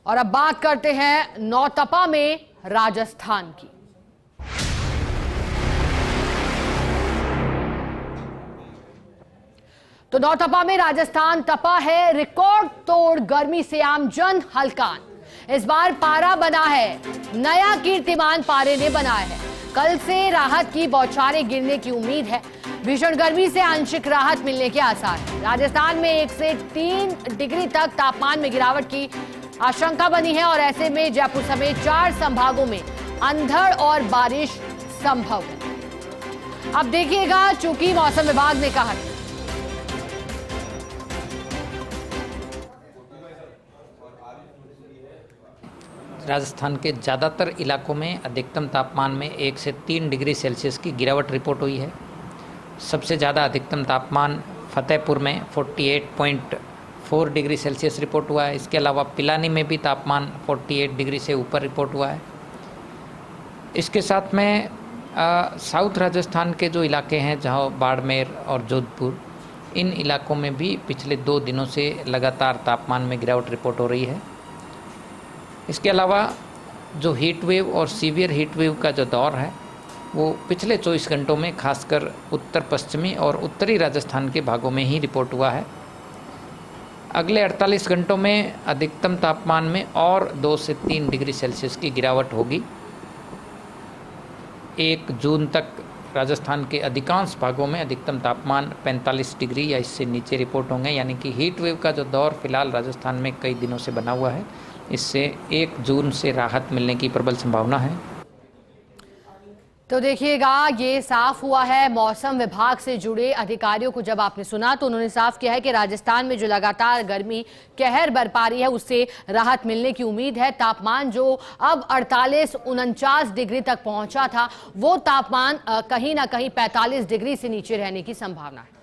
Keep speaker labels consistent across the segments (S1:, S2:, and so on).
S1: और अब बात करते हैं नौतपा में राजस्थान की। तो नौतपा में राजस्थान तपा है, रिकॉर्ड तोड़ गर्मी से आमजन हलकान। इस बार पारा बना है नया कीर्तिमान, पारे ने बनाया है। कल से राहत की बौछारें गिरने की उम्मीद है। भीषण गर्मी से आंशिक राहत मिलने के आसार हैं। राजस्थान में 1 से 3 डिग्री तक तापमान में गिरावट की आशंका बनी है और ऐसे में जयपुर समेत 4 संभागों में अंधड़ और बारिश संभव है। अब देखिएगा, चूंकि मौसम विभाग ने कहा
S2: राजस्थान के ज़्यादातर इलाकों में अधिकतम तापमान में 1 से 3 डिग्री सेल्सियस की गिरावट रिपोर्ट हुई है। सबसे ज़्यादा अधिकतम तापमान फतेहपुर में 48.4 डिग्री सेल्सियस रिपोर्ट हुआ है। इसके अलावा पिलानी में भी तापमान 48 डिग्री से ऊपर रिपोर्ट हुआ है। इसके साथ में साउथ राजस्थान के जो इलाके हैं, जहाँ बाड़मेर और जोधपुर, इन इलाकों में भी पिछले 2 दिनों से लगातार तापमान में गिरावट रिपोर्ट हो रही है। इसके अलावा जो हीट वेव और सीवियर हीट वेव का जो दौर है, वो पिछले 24 घंटों में खासकर उत्तर पश्चिमी और उत्तरी राजस्थान के भागों में ही रिपोर्ट हुआ है। अगले 48 घंटों में अधिकतम तापमान में और 2 से 3 डिग्री सेल्सियस की गिरावट होगी। 1 जून तक राजस्थान के अधिकांश भागों में अधिकतम तापमान 45 डिग्री या इससे नीचे रिपोर्ट होंगे, यानी कि हीट वेव का जो दौर फिलहाल राजस्थान में कई दिनों से बना हुआ है, इससे 1 जून से राहत मिलने की प्रबल संभावना है।
S1: तो देखिएगा, ये साफ हुआ है। मौसम विभाग से जुड़े अधिकारियों को जब आपने सुना तो उन्होंने साफ किया है कि राजस्थान में जो लगातार गर्मी कहर बरपा रही है, उससे राहत मिलने की उम्मीद है। तापमान जो अब 48-49 डिग्री तक पहुंचा था, वो तापमान कहीं ना कहीं 45 डिग्री से नीचे रहने की संभावना है।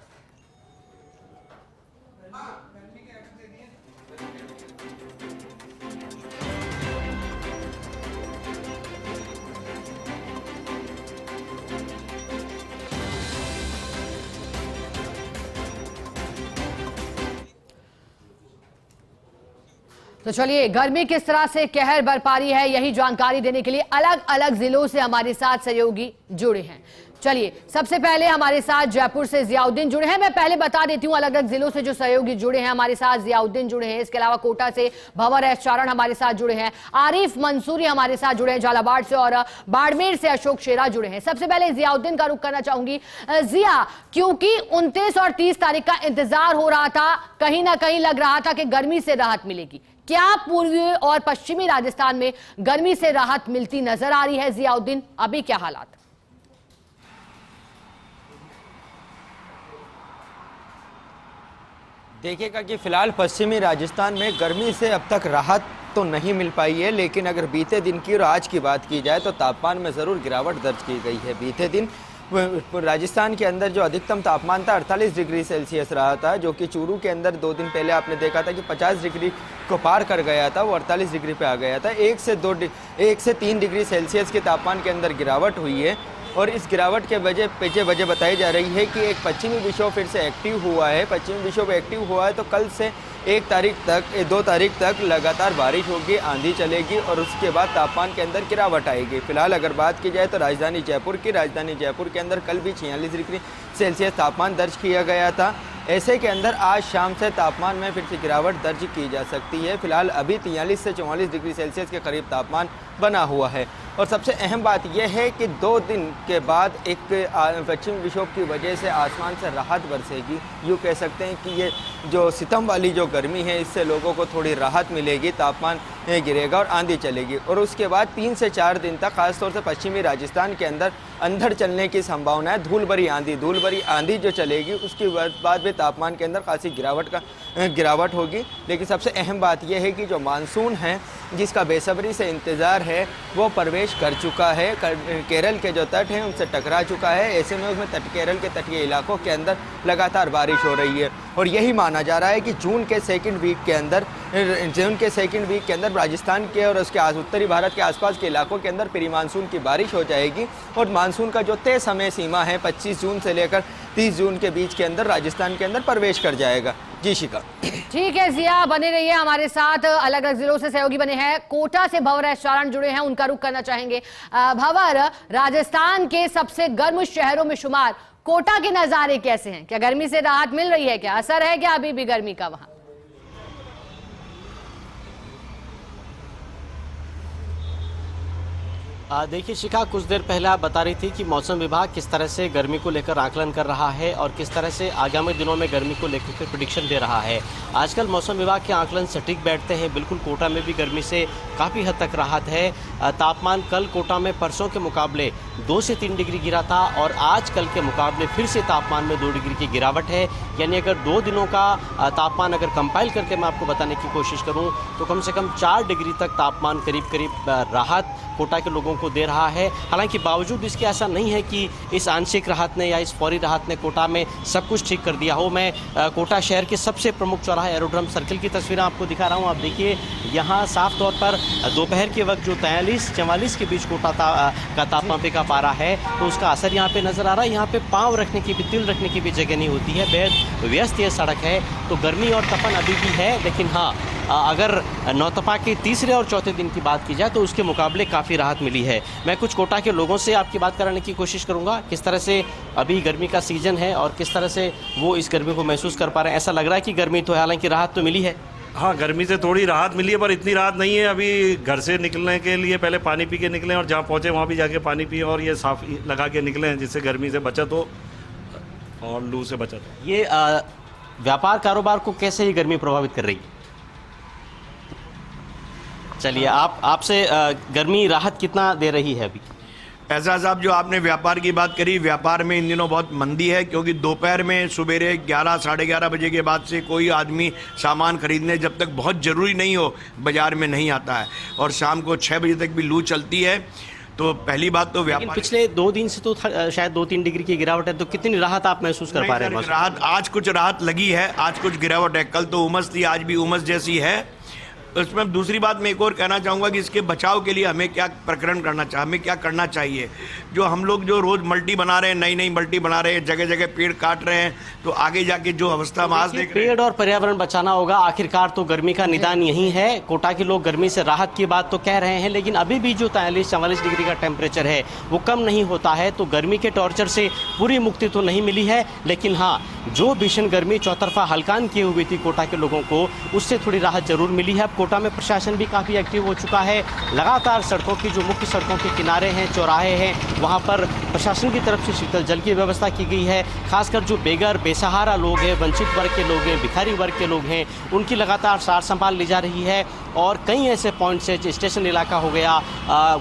S1: तो चलिए, गर्मी किस तरह से कहर बरपा रही है, यही जानकारी देने के लिए अलग अलग जिलों से हमारे साथ सहयोगी जुड़े हैं। चलिए, सबसे पहले हमारे साथ जयपुर से जियाउद्दीन जुड़े हैं। मैं पहले बता देती हूं, अलग अलग जिलों से जो सहयोगी जुड़े हैं हमारे साथ, जियाउद्दीन जुड़े हैं। इसके अलावा कोटा से भंवर एस चारण हमारे साथ जुड़े हैं, आरिफ मंसूरी हमारे साथ जुड़े हैं झालावाड़ से, और बाड़मेर से अशोक शेरा जुड़े हैं। सबसे पहले जियाउद्दीन का रुख करना चाहूंगी। जिया, क्योंकि 29 और 30 तारीख का इंतजार हो रहा था, कहीं ना कहीं लग रहा था कि गर्मी से राहत मिलेगी, क्या पूर्वी और पश्चिमी राजस्थान में गर्मी से राहत मिलती नजर आ रही है? जियाउद्दीन, अभी क्या हालात?
S3: देखिएगा कि फिलहाल पश्चिमी राजस्थान में गर्मी से अब तक राहत तो नहीं मिल पाई है, लेकिन अगर बीते दिन की और आज की बात की जाए तो तापमान में ज़रूर गिरावट दर्ज की गई है। बीते दिन राजस्थान के अंदर जो अधिकतम तापमान था 48 डिग्री सेल्सियस रहा था, जो कि चूरू के अंदर 2 दिन पहले आपने देखा था कि 50 डिग्री को पार कर गया था, वो 48 डिग्री पे आ गया था। 1 से 3 डिग्री सेल्सियस के तापमान के अंदर गिरावट हुई है और इस गिरावट के पीछे वजह बताई जा रही है कि एक पश्चिमी विक्षोभ फिर से एक्टिव हुआ है। पश्चिमी विक्षोभ एक्टिव हुआ है तो कल से 2 तारीख तक लगातार बारिश होगी, आंधी चलेगी और उसके बाद तापमान के अंदर गिरावट आएगी। फिलहाल अगर बात की जाए तो राजधानी जयपुर के अंदर कल भी 46 डिग्री सेल्सियस तापमान दर्ज किया गया था। ऐसे के अंदर आज शाम से तापमान में फिर से गिरावट दर्ज की जा सकती है। फिलहाल अभी 43 से 44 डिग्री सेल्सियस के करीब तापमान बना हुआ है। और सबसे अहम बात यह है कि 2 दिन के बाद एक पश्चिमी विक्षोभ की वजह से आसमान से राहत बरसेगी। यूँ कह सकते हैं कि ये जो सितम वाली जो गर्मी है, इससे लोगों को थोड़ी राहत मिलेगी, तापमान गिरेगा और आंधी चलेगी। और उसके बाद 3 से 4 दिन तक खासतौर से पश्चिमी राजस्थान के अंदर अंधड़ चलने की संभावना है। धूल भरी आंधी जो चलेगी, उसके बाद भी तापमान के अंदर खासी गिरावट होगी। लेकिन सबसे अहम बात यह है कि जो मानसून है, जिसका बेसब्री से इंतज़ार है, वो प्रवेश कर चुका है। केरल के जो तट हैं उनसे टकरा चुका है। ऐसे में उसमें केरल के तटीय इलाकों के अंदर लगातार बारिश हो रही है। और यही माना जा रहा है कि जून के सेकंड वीक के अंदर राजस्थान के और उसके उत्तरी भारत के आसपास के इलाकों के अंदर प्री मानसून की बारिश हो जाएगी और मानसून का जो तय समय सीमा है 25 जून से लेकर 30 जून के बीच के अंदर राजस्थान के अंदर प्रवेश कर जाएगा। जी शिखा।
S1: ठीक है जिया, बने रहिए हमारे साथ। अलग अलग जिलों से सहयोगी बने हैं। कोटा से भंवर एस जुड़े हैं, उनका रुख करना चाहेंगे। भंवर, राजस्थान के सबसे गर्म शहरों में शुमार कोटा के नजारे कैसे हैं? क्या गर्मी से राहत मिल रही है? क्या असर है क्या अभी भी गर्मी का वहां?
S4: देखिए शिखा, कुछ देर पहले आप बता रही थी कि मौसम विभाग किस तरह से गर्मी को लेकर आकलन कर रहा है और किस तरह से आगामी दिनों में गर्मी को लेकर के प्रेडिक्शन दे रहा है। आजकल मौसम विभाग के आकलन सटीक बैठते हैं। बिल्कुल कोटा में भी गर्मी से काफ़ी हद तक राहत है। तापमान कल कोटा में परसों के मुकाबले 2 से 3 डिग्री गिरा था और आज कल के मुकाबले फिर से तापमान में 2 डिग्री की गिरावट है। यानी अगर 2 दिनों का तापमान अगर कंपाइल करके मैं आपको बताने की कोशिश करूं तो कम से कम 4 डिग्री तक तापमान करीब राहत कोटा के लोगों को दे रहा है। हालांकि बावजूद इसके ऐसा नहीं है कि इस आंशिक राहत ने या इस फौरी राहत ने कोटा में सब कुछ ठीक कर दिया हो। मैं कोटा शहर के सबसे प्रमुख चौराहे एरोड्रम सर्किल की तस्वीरें आपको दिखा रहा हूं। आप देखिए यहाँ साफ तौर पर दोपहर के वक्त जो 43-44 के बीच कोटा का तापमान का पारा है तो उसका असर यहाँ पे नजर आ रहा है। यहाँ पे पाँव रखने की भी, तिल रखने की भी जगह नहीं होती है। बेहद व्यस्त ये सड़क है तो गर्मी और तपन अभी भी है। लेकिन हाँ, अगर नौतपा के तीसरे और चौथे दिन की बात की जाए तो उसके मुकाबले काफ़ी राहत मिली है। मैं कुछ कोटा के लोगों से आपकी बात कराने की कोशिश करूंगा, किस तरह से अभी गर्मी का सीजन है और किस तरह से वो इस गर्मी को महसूस कर पा रहे हैं। ऐसा लग रहा है कि गर्मी तो है, हालांकि राहत तो मिली है।
S5: हाँ, गर्मी से थोड़ी राहत मिली है पर इतनी राहत नहीं है। अभी घर से निकलने के लिए पहले पानी पी के निकलें और जहाँ पहुँचे वहाँ भी जाके पानी पिए और ये साफ लगा के निकलें जिससे गर्मी से बचत हो और लू से बचत हो।
S4: ये व्यापार कारोबार को कैसे ये गर्मी प्रभावित कर रही है? चलिए आपसे गर्मी राहत कितना दे रही है अभी?
S6: एजाज साहब, जो आपने व्यापार की बात करी, व्यापार में इन दिनों बहुत मंदी है क्योंकि दोपहर में सवेरे 11 साढ़े 11 बजे के बाद से कोई आदमी सामान खरीदने जब तक बहुत ज़रूरी नहीं हो बाज़ार में नहीं आता है और शाम को 6 बजे तक भी लू चलती है। तो पहली बात तो व्यापार,
S4: पिछले 2 दिन से तो शायद 2-3 डिग्री की गिरावट है, तो कितनी राहत आप महसूस कर पा रहे हैं?
S6: राहत, आज कुछ राहत लगी है, आज कुछ गिरावट है। कल तो उमस थी, आज भी उमस जैसी है। उसमें दूसरी बात मैं एक और कहना चाहूँगा कि इसके बचाव के लिए हमें क्या प्रकरण करना चाहिए, हमें क्या करना चाहिए। जो हम लोग जो रोज़ मल्टी बना रहे हैं, नई नई मल्टी बना रहे हैं, जगह जगह पेड़ काट रहे हैं, तो आगे जाके जो अवस्था हम आज देख रहे हैं,
S4: पेड़ और पर्यावरण बचाना होगा। आखिरकार तो गर्मी का निदान यही है। कोटा के लोग गर्मी से राहत की बात तो कह रहे हैं, लेकिन अभी भी जो 43-44 डिग्री का टेम्परेचर है वो कम नहीं होता है। तो गर्मी के टॉर्चर से पूरी मुक्ति तो नहीं मिली है, लेकिन हाँ, जो भीषण गर्मी चौतरफा हल्कान किए हुई थी कोटा के लोगों को, उससे थोड़ी राहत जरूर मिली है। अब कोटा में प्रशासन भी काफ़ी एक्टिव हो चुका है। लगातार सड़कों की, जो मुख्य सड़कों के किनारे हैं, चौराहे हैं, वहाँ पर प्रशासन की तरफ से शीतल जल की व्यवस्था की गई है। खासकर जो बेघर बेसहारा लोग हैं, वंचित वर्ग के लोग हैं, भिखारी वर्ग के लोग हैं, उनकी लगातार सार संभाल ली जा रही है। और कई ऐसे पॉइंट्स हैं, स्टेशन इलाका हो गया,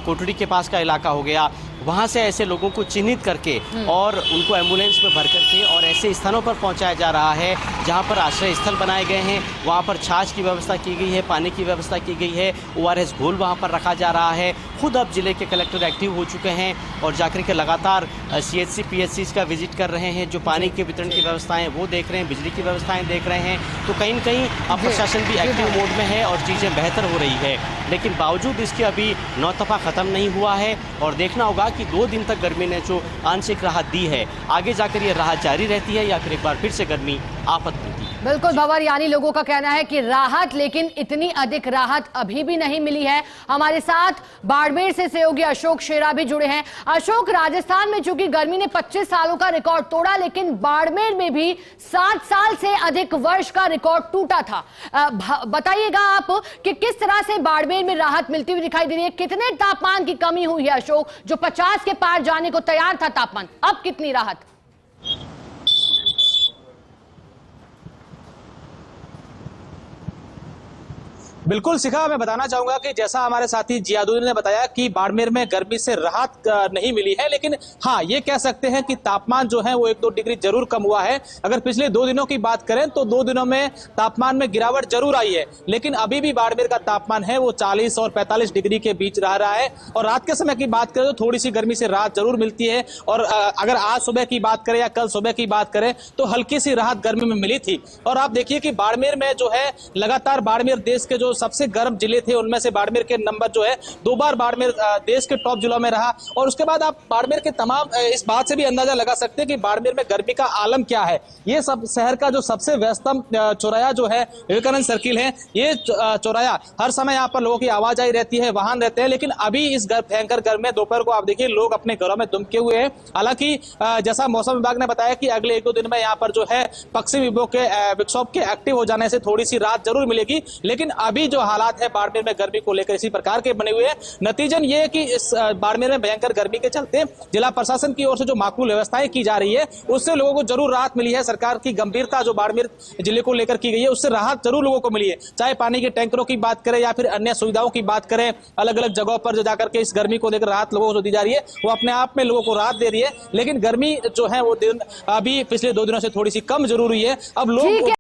S4: कोटड़ी के पास का इलाका हो गया, वहाँ से ऐसे लोगों को चिन्हित करके और उनको एम्बुलेंस में भर करके और ऐसे स्थानों पर पहुँचाया जा रहा है जहाँ पर आश्रय स्थल बनाए गए हैं। वहाँ पर छाछ की व्यवस्था की गई है, पानी की व्यवस्था की गई है, ORS घोल वहाँ पर रखा जा रहा है। खुद अब जिले के कलेक्टर एक्टिव हो चुके हैं और जाकर के लगातार CHC PHCs का विजिट कर रहे हैं। जो पानी के वितरण की व्यवस्थाएं वो देख रहे हैं, बिजली की व्यवस्थाएं देख रहे हैं। तो कहीं न कहीं अब प्रशासन भी एक्टिव मोड में है और चीज़ें बेहतर हो रही है। लेकिन बावजूद इसके अभी नौतपा ख़त्म नहीं हुआ है और देखना होगा कि 2 दिन तक गर्मी ने जो आंशिक राहत दी है, आगे जाकर ये राहत जारी रहती है या फिर एक बार फिर से गर्मी आफत मिलती है।
S1: बिल्कुल भंवर, यानी लोगों का कहना है कि राहत, लेकिन इतनी अधिक राहत अभी भी नहीं मिली है। हमारे साथ बाड़मेर से सहयोगी अशोक शेरा भी जुड़े हैं। अशोक, राजस्थान में चूंकि गर्मी ने 25 सालों का रिकॉर्ड तोड़ा, लेकिन बाड़मेर में भी 7 साल से अधिक वर्ष का रिकॉर्ड टूटा था। बताइएगा आप कि किस तरह से बाड़मेर में राहत मिलती हुई दिखाई दे रही है? कितने तापमान की कमी हुई है अशोक? जो 50 के पार जाने को तैयार था तापमान, अब कितनी राहत?
S7: बिल्कुल शिखा, मैं बताना चाहूंगा कि जैसा हमारे साथी जियादुद्दीन ने बताया कि बाड़मेर में गर्मी से राहत नहीं मिली है, लेकिन हाँ ये कह सकते हैं कि तापमान जो है वो 1-2 डिग्री जरूर कम हुआ है। अगर पिछले 2 दिनों की बात करें तो 2 दिनों में तापमान में गिरावट जरूर आई है, लेकिन अभी भी बाड़मेर का तापमान है वो 40 और 45 डिग्री के बीच रह रहा है। और रात के समय की बात करें तो थोड़ी सी गर्मी से राहत जरूर मिलती है। और अगर आज सुबह की बात करें या कल सुबह की बात करें तो हल्की सी राहत गर्मी में मिली थी। और आप देखिए कि बाड़मेर में जो है लगातार बाड़मेर देश के जो सबसे गर्म जिले थे उनमें से बाड़मेर के नंबर जो है 2 बार बाड़मेर देश के टॉप जिलों में रहा। और उसके बाद आप बाड़मेर के तमाम इस बात से भी अंदाजा लगा सकते हैं कि बाड़मेर में गर्मी का आलम क्या है। ये सब शहर का जो सबसे व्यस्तम चौराया जो है विवेकानंद सर्किल है, ये चौराया हर समय यहाँ पर लोगों की आवाजाही रहती है, वाहन रहते हैं। लेकिन अभी इस भयंकर गर्मी में दोपहर को आप देखिए लोग अपने घरों में दुमके हुए हैं। हालांकि जैसा मौसम विभाग ने बताया कि अगले 1-2 दिन में यहाँ पर जो है पश्चिमी विक्षोभ के एक्टिव हो जाने से थोड़ी सी राहत जरूर मिलेगी। लेकिन अभी जो हालात है बाड़मेर में गर्मी को लेकर इसी प्रकार के बने हुए हैं। नतीजन ये है कि इस बाड़मेर में भयंकर गर्मी के चलते जिला प्रशासन की ओर से जो माकूल व्यवस्थाएं की जा रही है उससे लोगों को जरूर राहत मिली है। सरकार की गंभीरता जो बाड़मेर जिले को लेकर की गई है उससे राहत जरूर लोगों को मिली है। चाहे पानी के टैंकरों की बात करें या फिर अन्य सुविधाओं की बात करें, अलग अलग जगहों पर जो जाकर के इस गर्मी को लेकर राहत लोगों को दी जा रही है वो अपने आप में लोगों को राहत दे रही है। लेकिन गर्मी जो है वो दिन अभी पिछले 2 दिनों से थोड़ी सी कम जरूर हुई है। अब लोग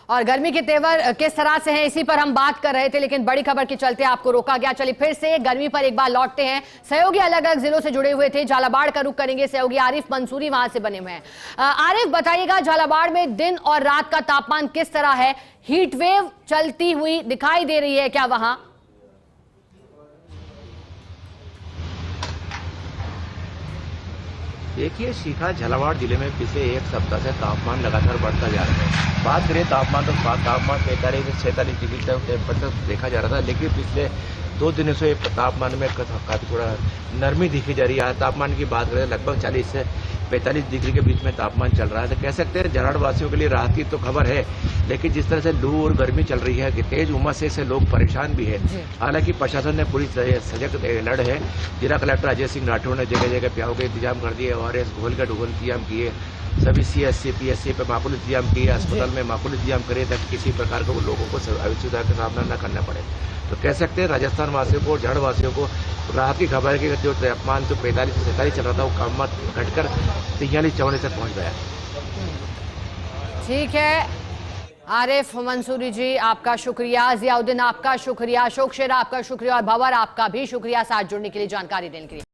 S1: और गर्मी के तेवर किस तरह से हैं इसी पर हम बात कर रहे थे, लेकिन बड़ी खबर के चलते आपको रोका गया। चलिए फिर से गर्मी पर एक बार लौटते हैं। सहयोगी अलग अलग जिलों से जुड़े हुए थे, झालावाड़ का रुख करेंगे। सहयोगी आरिफ मंसूरी वहां से बने हुए हैं। आरिफ बताइएगा, झालावाड़ में दिन और रात का तापमान किस तरह है? हीट वेव चलती हुई दिखाई दे रही है क्या वहां?
S8: देखिए शिखा, झालावाड़ जिले में पिछले 1 सप्ताह से तापमान लगातार बढ़ता जा रहा है। बात करें तापमान तो तापमान 45 से 46 डिग्री तक टेम्परेचर देखा जा रहा था, लेकिन पिछले 2 दिनों से तापमान में काफी थोड़ा नरमी दिखी जा रही है। तापमान की बात करें लगभग 40 से 45 डिग्री के बीच में तापमान चल रहा है। तो कह सकते हैं झालावाड़ वासियों के लिए राहत की तो खबर है, लेकिन जिस तरह से लू और गर्मी चल रही है कि तेज उमस से लोग परेशान भी है। हालांकि प्रशासन ने पूरी सजग लड़ है। जिला कलेक्टर अजय सिंह राठौड़ ने जगह जगह प्याऊ के इंतजाम कर दिए, ORS घोल का ढोल इंतजाम किए, सभी CSC PSC पे माकूल इंतजाम किए, अस्पताल में माकूल इंतजाम करे ताकि किसी प्रकार को लोगों को असुविधा का सामना न करना पड़े। तो कह सकते हैं राजस्थान वासियों को, झाड़ वासियों को राहत की खबर है कि जो तापमान जो 45 से 47 चल रहा था वो कम घटकर 43-44 तक पहुंच गया।
S1: ठीक है आरिफ मंसूरी जी, आपका शुक्रिया। जियाउद्दीन आपका शुक्रिया, अशोक शेरा आपका शुक्रिया और भंवर आपका भी शुक्रिया साथ जुड़ने के लिए, जानकारी देने के लिए।